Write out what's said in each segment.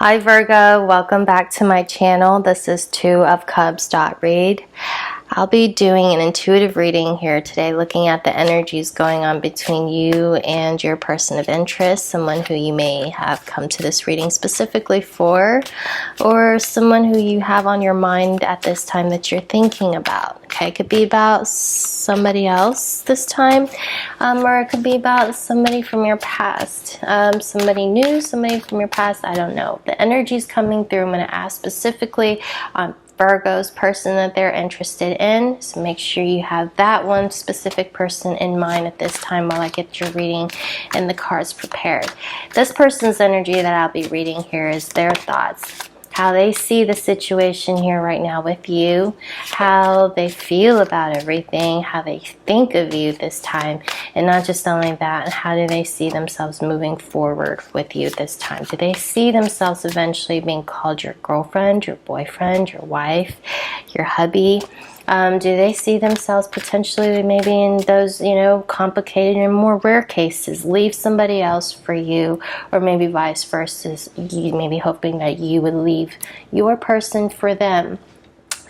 Hi Virgo, welcome back to my channel. This is twofcups.read. I'll be doing an intuitive reading here today, looking at the energies going on between you and your person of interest, someone who you may have come to this reading specifically for, or someone who you have on your mind at this time that you're thinking about. Okay, it could be about somebody else this time, or it could be about somebody from your past, somebody new, somebody from your past. I don't know. The energy's coming through. I'm going to ask specifically on Virgo's person that they're interested in, so make sure you have that one specific person in mind at this time while I get your reading and the cards prepared. This person's energy that I'll be reading here is their thoughts, how they see the situation here right now with you, how they feel about everything, how they think of you this time, and not just only that, how do they see themselves moving forward with you this time? Do they see themselves eventually being called your girlfriend, your boyfriend, your wife, your hubby? Do they see themselves potentially maybe in those, complicated and more rare cases, leave somebody else for you, or maybe vice versa, you may be hoping that you would leave your person for them?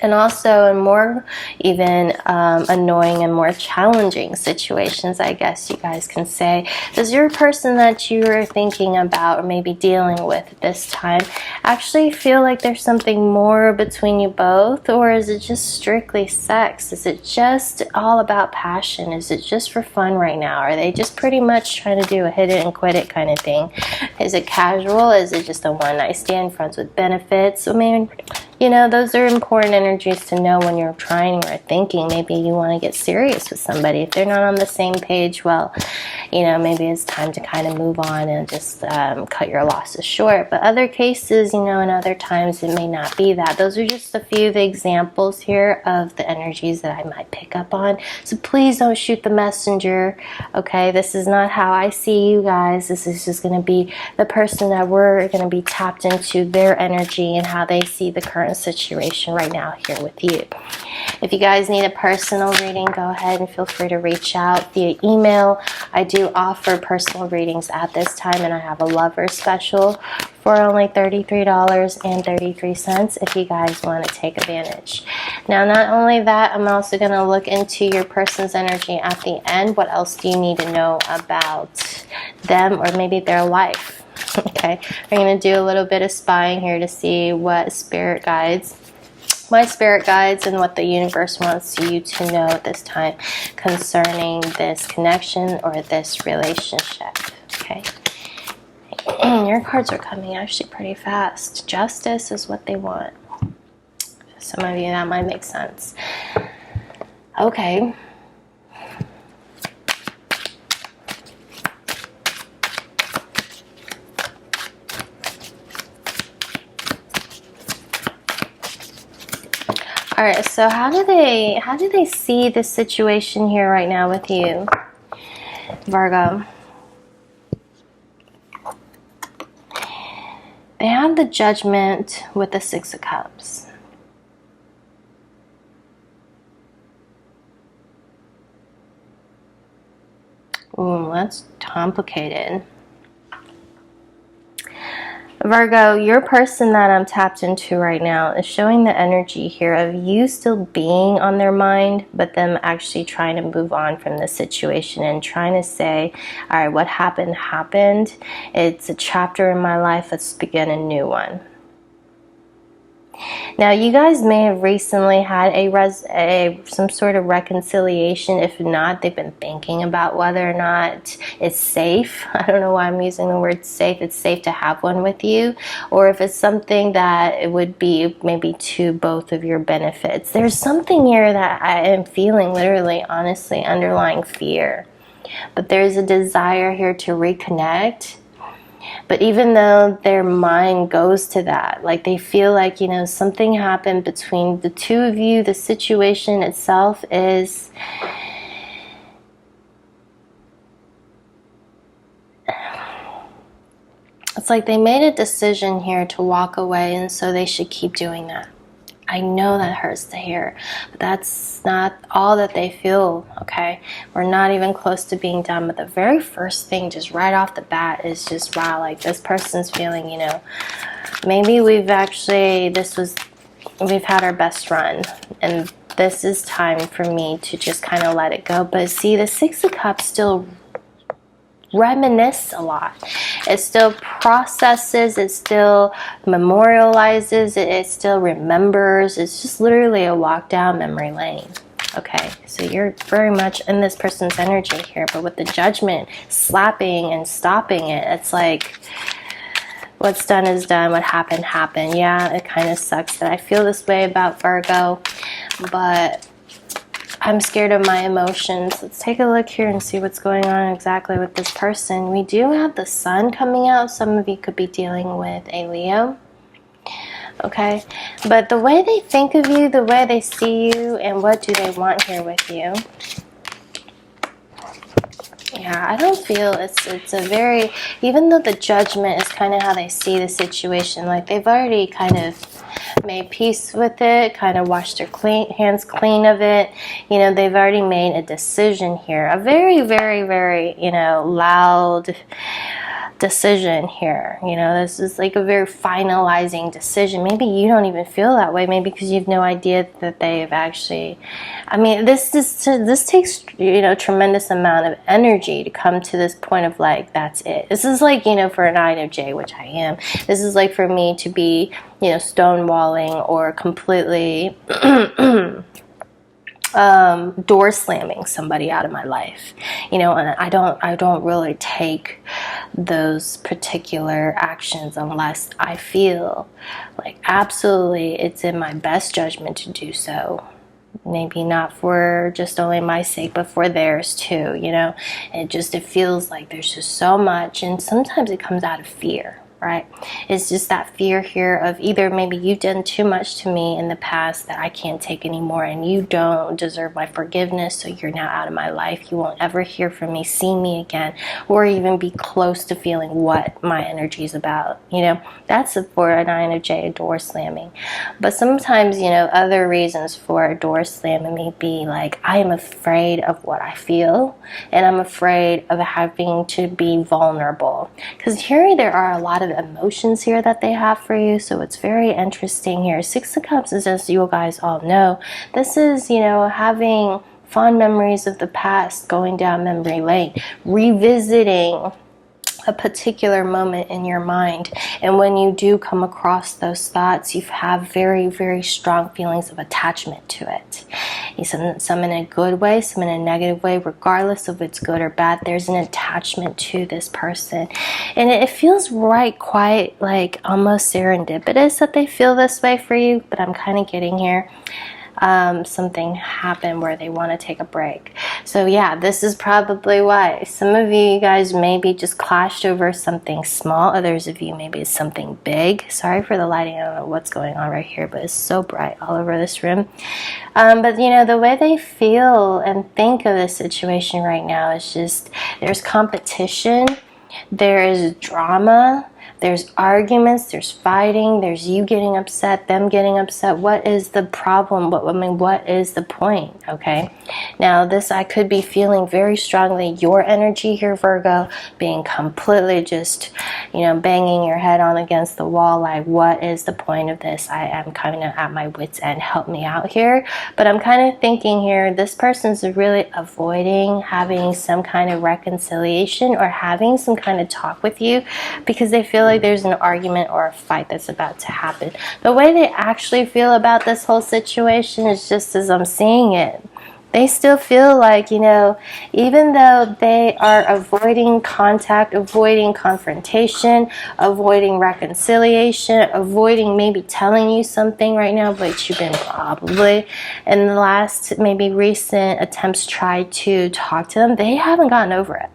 And also in more even annoying and more challenging situations, I guess you guys can say, does your person that you are thinking about or maybe dealing with this time actually feel like there's something more between you both? Or is it just strictly sex? Is it just all about passion? Is it just for fun right now? Are they just pretty much trying to do a hit it and quit it kind of thing? Is it casual? Is it just a one-night stand, friends with benefits? I mean, those are important energies to know when you're trying or thinking maybe you want to get serious with somebody. If they're not on the same page, well, maybe it's time to kind of move on and just cut your losses short. But other cases, in other times it may not be that. Those are just a few of the examples here of the energies that I might pick up on. So please don't shoot the messenger, okay? This is not how I see you guys. This is just going to be the person that we're going to be tapped into, their energy and how they see the current situation right now here with you. If you guys need a personal reading, go ahead and feel free to reach out via email. I do offer personal readings at this time, and I have a lover special for only $33.33 if you guys want to take advantage. Now, not only that, I'm also going to look into your person's energy at the end. What else do you need to know about them or maybe their life? Okay, I'm going to do a little bit of spying here to see what spirit guides, my spirit guides, and what the universe wants you to know at this time concerning this connection or this relationship. Okay, your cards are coming actually pretty fast. Justice is what they want. Some of you, that might make sense. Okay. All right, so how do they see the situation here right now with you, Virgo? They have the Judgment with the Six of Cups. Ooh, that's complicated. Virgo, your person that I'm tapped into right now is showing the energy here of you still being on their mind, but them actually trying to move on from the situation and trying to say, all right, what happened, happened. It's a chapter in my life. Let's begin a new one. Now, you guys may have recently had some sort of reconciliation. If not, they've been thinking about whether or not it's safe. I don't know why I'm using the word safe. It's safe to have one with you, or if it's something that it would be maybe to both of your benefits. There's something here that I am feeling, literally, honestly, underlying fear. But there's a desire here to reconnect. But even though their mind goes to that, like they feel like, something happened between the two of you, the situation itself is, it's like they made a decision here to walk away, and so they should keep doing that. I know that hurts to hear, but that's not all that they feel, okay? We're not even close to being done, but the very first thing just right off the bat is just, wow, like this person's feeling, Maybe we've had our best run, and this is time for me to just kind of let it go. But see, the Six of Cups still reminisce a lot. It still processes, it still memorializes, it still remembers. It's just literally a walk down memory lane. Okay, so you're very much in this person's energy here, but with the Judgment slapping and stopping it, it's like, what's done is done, what happened, happened. Yeah, it kind of sucks that I feel this way about Virgo, but I'm scared of my emotions. Let's take a look here and see what's going on exactly with this person. We do have the Sun coming out. Some of you could be dealing with a Leo. Okay, but the way they think of you, the way they see you, and what do they want here with you? Yeah, I don't feel it's a very, even though the Judgment is kind of how they see the situation, like they've already kind of made peace with it, kind of washed their hands clean of it. You know, they've already made a decision here, a very, very, very, you know, loud decision here. You know, this is like a very finalizing decision. Maybe you don't even feel that way, maybe because you have no idea that they've actually, I mean, this takes, you know, tremendous amount of energy to come to this point of like, that's it. This is like, you know, for an INFJ, which I am, this is like for me to be, you know, stonewalling or completely door slamming somebody out of my life, you know, and I don't really take those particular actions unless I feel like absolutely it's in my best judgment to do so. Maybe not for just only my sake, but for theirs too, you know. It feels like there's just so much, and sometimes it comes out of fear. Right? It's just that fear here of either maybe you've done too much to me in the past that I can't take anymore, and you don't deserve my forgiveness, so you're now out of my life. You won't ever hear from me, see me again, or even be close to feeling what my energy is about. You know, that's for an INFJ, a door slamming. But sometimes, you know, other reasons for a door slamming may be like, I am afraid of what I feel, and I'm afraid of having to be vulnerable. Because here there are a lot of emotions here that they have for you, so it's very interesting here. Six of Cups is, as you guys all know, this is, you know, having fond memories of the past, going down memory lane, revisiting a particular moment in your mind. And when you do come across those thoughts, you have very, very strong feelings of attachment to it. Some in a good way, some in a negative way. Regardless of it's good or bad, there's an attachment to this person. And it feels quite like almost serendipitous that they feel this way for you, but I'm kind of getting here. Something happened where they want to take a break. So yeah, this is probably why. Some of you guys maybe just clashed over something small. Others of you maybe it's something big. Sorry for the lighting. I don't know what's going on right here, but it's so bright all over this room. But you know, the way they feel and think of this situation right now is just, there's competition, there is drama, there's arguments, there's fighting, there's you getting upset, them getting upset. What is the problem? What is the point? Okay. Now this, I could be feeling very strongly your energy here, Virgo, being completely just, you know, banging your head on against the wall. Like, what is the point of this? I am kind of at my wit's end. Help me out here. But I'm kind of thinking here, this person's really avoiding having some kind of reconciliation or having some kind of talk with you because they feel like there's an argument or a fight that's about to happen. The way they actually feel about this whole situation is just as I'm seeing it. They still feel like, you know, even though they are avoiding contact, avoiding confrontation, avoiding reconciliation, avoiding maybe telling you something right now, but you've been probably in the last maybe recent attempts tried to talk to them, they haven't gotten over it.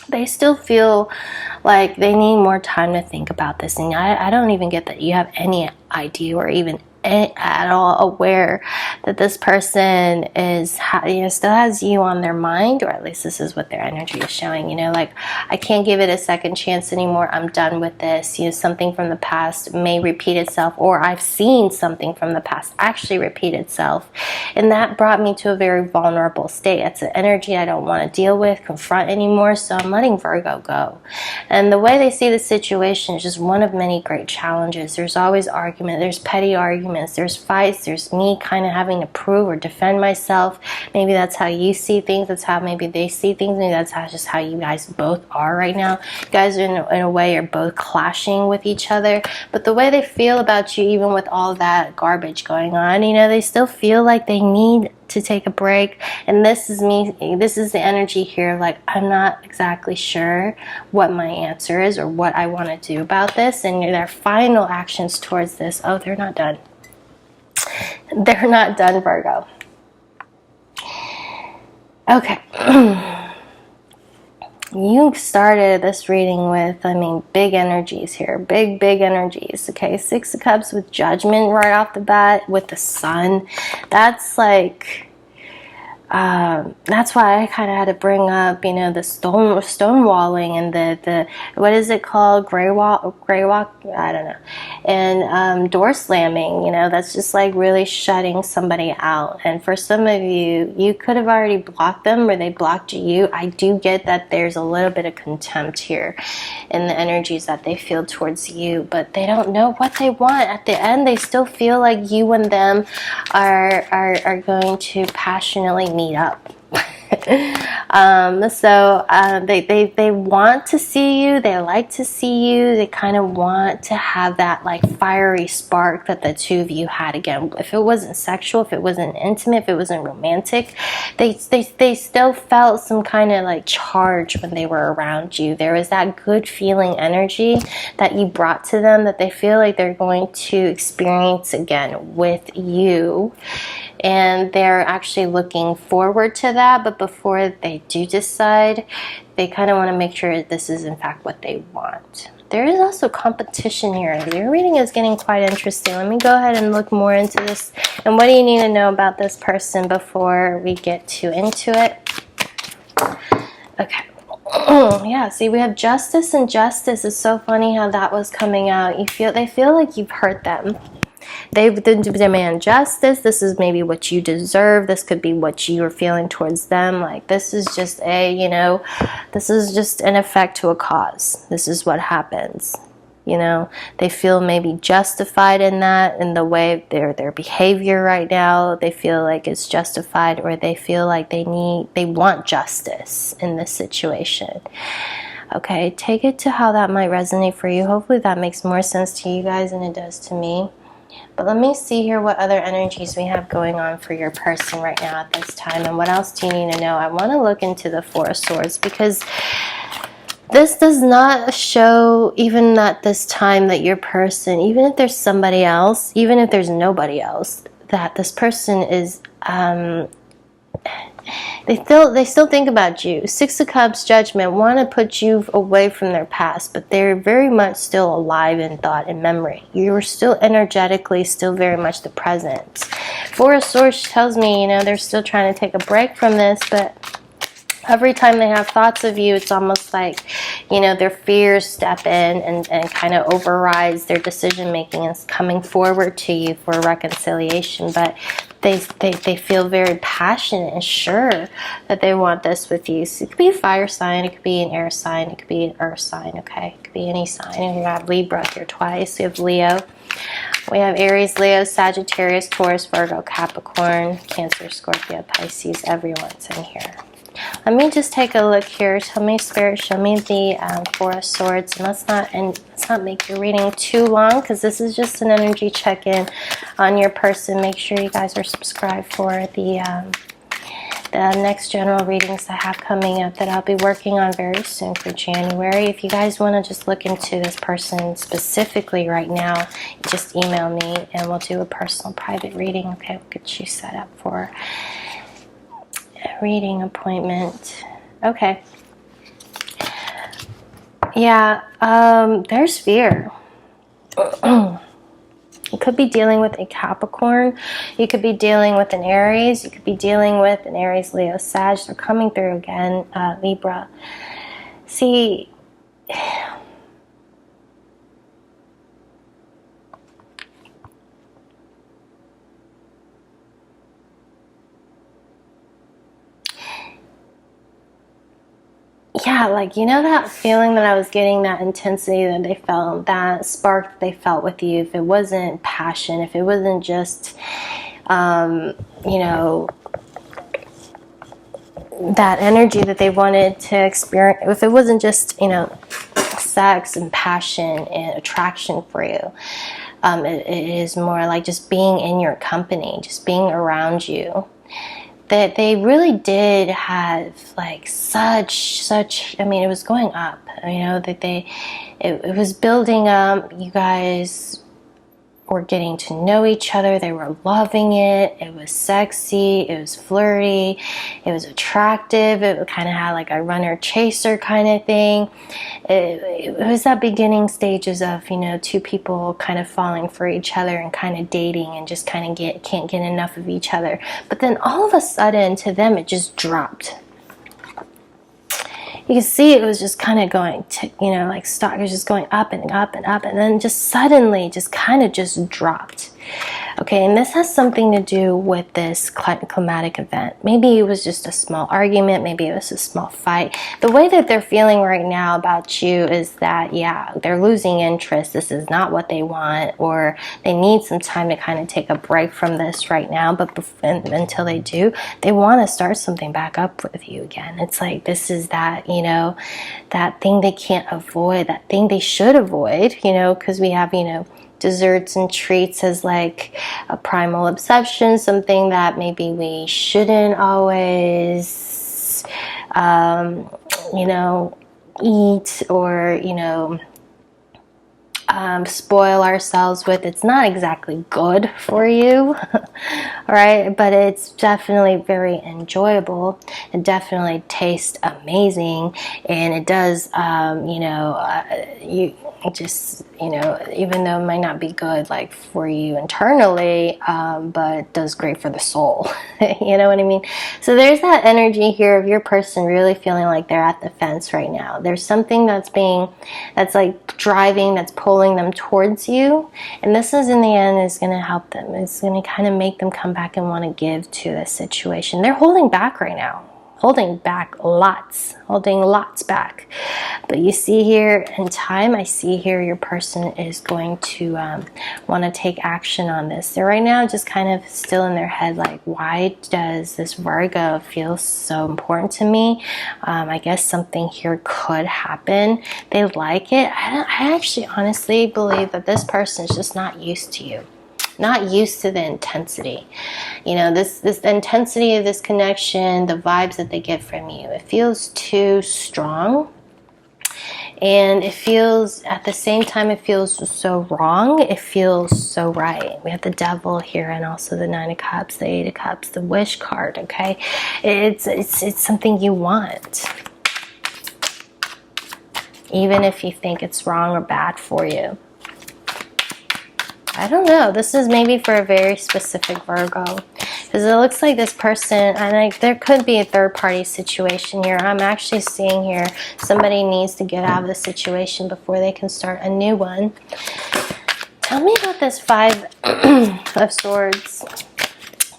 They still feel like they need more time to think about this. And I don't even get that you have any idea or even at all aware that this person is, still has you on their mind, or at least this is what their energy is showing, like, I can't give it a second chance anymore, I'm done with this. Something from the past may repeat itself, or I've seen something from the past actually repeat itself, and that brought me to a very vulnerable state. It's an energy I don't want to deal with, confront anymore, so I'm letting Virgo go. And the way they see the situation is just one of many great challenges. There's always argument, there's petty arguments, there's fights, there's me kind of having to prove or defend myself. Maybe that's how you see things, that's how maybe they see things, maybe that's just how you guys both are right now. You guys in a way are both clashing with each other, but the way they feel about you, even with all that garbage going on, they still feel like they need to take a break. And this is the energy here, like, I'm not exactly sure what my answer is or what I want to do about this. And their final actions towards this, oh, they're not done. They're not done, Virgo. Okay. You started this reading with, big energies here. Big energies, okay? 6 of Cups with Judgment right off the bat with the Sun. That's like... that's why I kind of had to bring up, the stonewalling and the what is it called, gray walk, I don't know, and door slamming. That's just like really shutting somebody out. And for some of you, you could have already blocked them, or they blocked you. I do get that there's a little bit of contempt here in the energies that they feel towards you, but they don't know what they want. At the end, they still feel like you and them are going to passionately meet up. They want to see you, they like to see you, they kind of want to have that like fiery spark that the two of you had again. If it wasn't sexual, if it wasn't intimate, if it wasn't romantic, they still felt some kind of like charge when they were around you. There was that good feeling energy that you brought to them that they feel like they're going to experience again with you. And they're actually looking forward to that, but before they do decide, they kind of want to make sure this is in fact what they want. There is also competition here. Your reading is getting quite interesting. Let me go ahead and look more into this. And what do you need to know about this person before we get too into it? Okay. Yeah, see, we have Justice and Justice. It's so funny how that was coming out. They feel like you've hurt them. They demand justice. This is maybe what you deserve. This could be what you are feeling towards them. Like, this is just this is just an effect to a cause. This is what happens. They feel maybe justified in that, in the way their behavior right now. They feel like it's justified, or they feel like they want justice in this situation. Okay, take it to how that might resonate for you. Hopefully that makes more sense to you guys than it does to me. But let me see here what other energies we have going on for your person right now at this time. And what else do you need to know? I want to look into the Four of Swords, because this does not show, even at this time, that your person, even if there's somebody else, even if there's nobody else, that this person is... They still think about you. 6 of Cups, Judgment, want to put you away from their past, but they're very much still alive in thought and memory. You're still energetically still very much the present. 4 of Swords tells me, they're still trying to take a break from this, but every time they have thoughts of you, it's almost like, their fears step in and kind of overrides their decision making and coming forward to you for reconciliation. But they feel very passionate and sure that they want this with you. So it could be a fire sign, it could be an air sign, it could be an earth sign, okay? It could be any sign. And we have Libra here twice. We have Leo. We have Aries, Leo, Sagittarius, Taurus, Virgo, Capricorn, Cancer, Scorpio, Pisces. Everyone's in here. Let me just take a look here. Tell me, Spirit, show me the Four of Swords. And let's not make your reading too long, because this is just an energy check-in on your person. Make sure you guys are subscribed for the next general readings I have coming up that I'll be working on very soon for January. If you guys want to just look into this person specifically right now, just email me and we'll do a personal private reading. Okay, we'll get you set up for reading appointment. Okay. Yeah, there's fear. You could be dealing with a Capricorn. You could be dealing with an Aries. You could be dealing with an Aries, Leo, Sag. They're coming through again, Libra. See, yeah, like, you know that feeling that I was getting, that intensity that they felt, that spark that they felt with you, if it wasn't passion, if it wasn't just, you know, that energy that they wanted to experience, if it wasn't just, you know, sex and passion and attraction for you, it is more like just being in your company, just being around you. That they really did have like such, I mean, it was going up, you know, that it was building up. You guys were getting to know each other. They were loving it. It was sexy. It was flirty. It was attractive. It kind of had like a runner chaser kind of thing. It was that beginning stages of, you know, two people kind of falling for each other and kind of dating and just kind of can't get enough of each other. But then all of a sudden, to them, it just dropped. You can see it was just kind of going to, you know, like stock, it was just going up and up and up, and then just suddenly just kind of just dropped. Okay, and this has something to do with this climatic event. Maybe it was just a small argument, maybe it was a small fight. The way that they're feeling right now about you is that, yeah, they're losing interest. This is not what they want, or they need some time to kind of take a break from this right now, but until they do, they want to start something back up with you again. It's like, this is that, you know, that thing they can't avoid, that thing they should avoid, you know, because we have, you know, desserts and treats as like a primal obsession, something that maybe we shouldn't always, you know, eat or, you know, spoil ourselves with. It's not exactly good for you, right? But it's definitely very enjoyable. It definitely tastes amazing, and it does, you know, you just, you know, even though it might not be good like for you internally, but it does great for the soul. You know what I mean? So there's that energy here of your person really feeling like they're at the fence right now. There's something that's like driving, that's pulling them towards you, and this is in the end is going to help them. It's going to kind of make them come back and want to give to this situation. They're holding back right now, holding lots back. But you see here in time, I see here your person is going to want to take action on this. They're right now just kind of still in their head like, why does this Virgo feel so important to me? I guess something here could happen. They like it. I actually honestly believe that this person is just not used to you. Not used to the intensity. You know, this intensity of this connection, the vibes that they get from you, it feels too strong. And it feels, at the same time, it feels so wrong. It feels so right. We have the Devil here, and also the Nine of Cups, the Eight of Cups, the Wish card, okay? It's something you want. Even if you think it's wrong or bad for you. I don't know. This is maybe for a very specific Virgo. Because it looks like this person, and there could be a third-party situation here. I'm actually seeing here somebody needs to get out of the situation before they can start a new one. Tell me about this Five of Swords.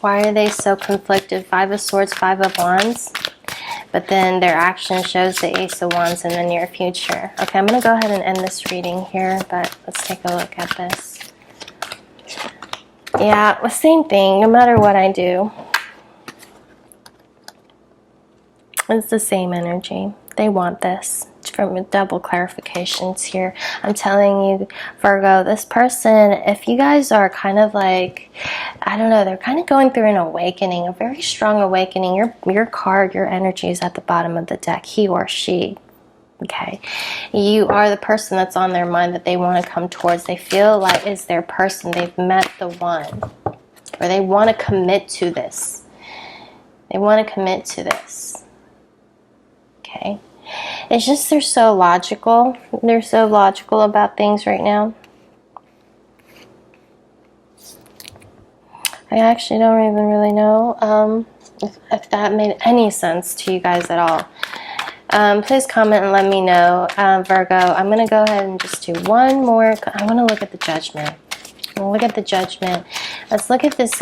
Why are they so conflicted? Five of Swords, Five of Wands. But then their action shows the Ace of Wands in the near future. Okay, I'm going to go ahead and end this reading here, but let's take a look at this. Yeah, the same thing, no matter what I do. It's the same energy. They want this. From double clarifications here. I'm telling you, Virgo, this person, if you guys are kind of like, I don't know, they're kind of going through an awakening, a very strong awakening. Your card, your energy is at the bottom of the deck, he or she. Okay, you are the person that's on their mind that they want to come towards. They feel like it's their person. They've met the one, or they want to commit to this. They want to commit to this. Okay, it's just they're so logical. They're so logical about things right now. I actually don't even really know if that made any sense to you guys at all. Please comment and let me know. Virgo, I'm going to go ahead and just do one more. I want to look at the Judgment. Look at the Judgment. Let's look at this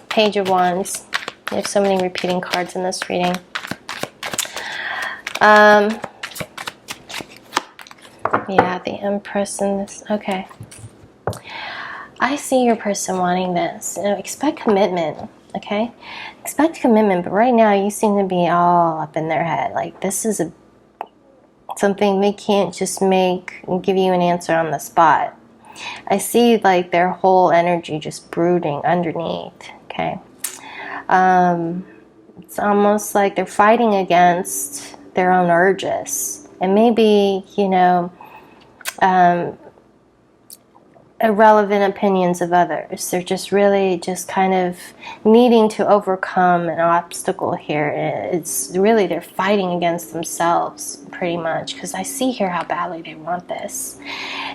Page of Wands. There's so many repeating cards in this reading. Yeah, the Empress in this. Okay. I see your person wanting this. Expect commitment, okay? Expect commitment, but right now you seem to be all up in their head. Like this is something they can't just make and give you an answer on the spot. I see like their whole energy just brooding underneath, okay? It's almost like they're fighting against their own urges. And maybe, you know, irrelevant opinions of others. They're just really just kind of needing to overcome an obstacle here. It's really they're fighting against themselves pretty much, because I see here how badly they want this.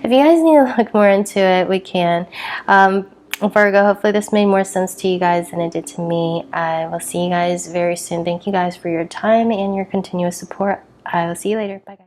If you guys need to look more into it, we can. Virgo, hopefully this made more sense to you guys than it did to me. I will see you guys very soon. Thank you guys for your time and your continuous support. I will see you later. Bye guys.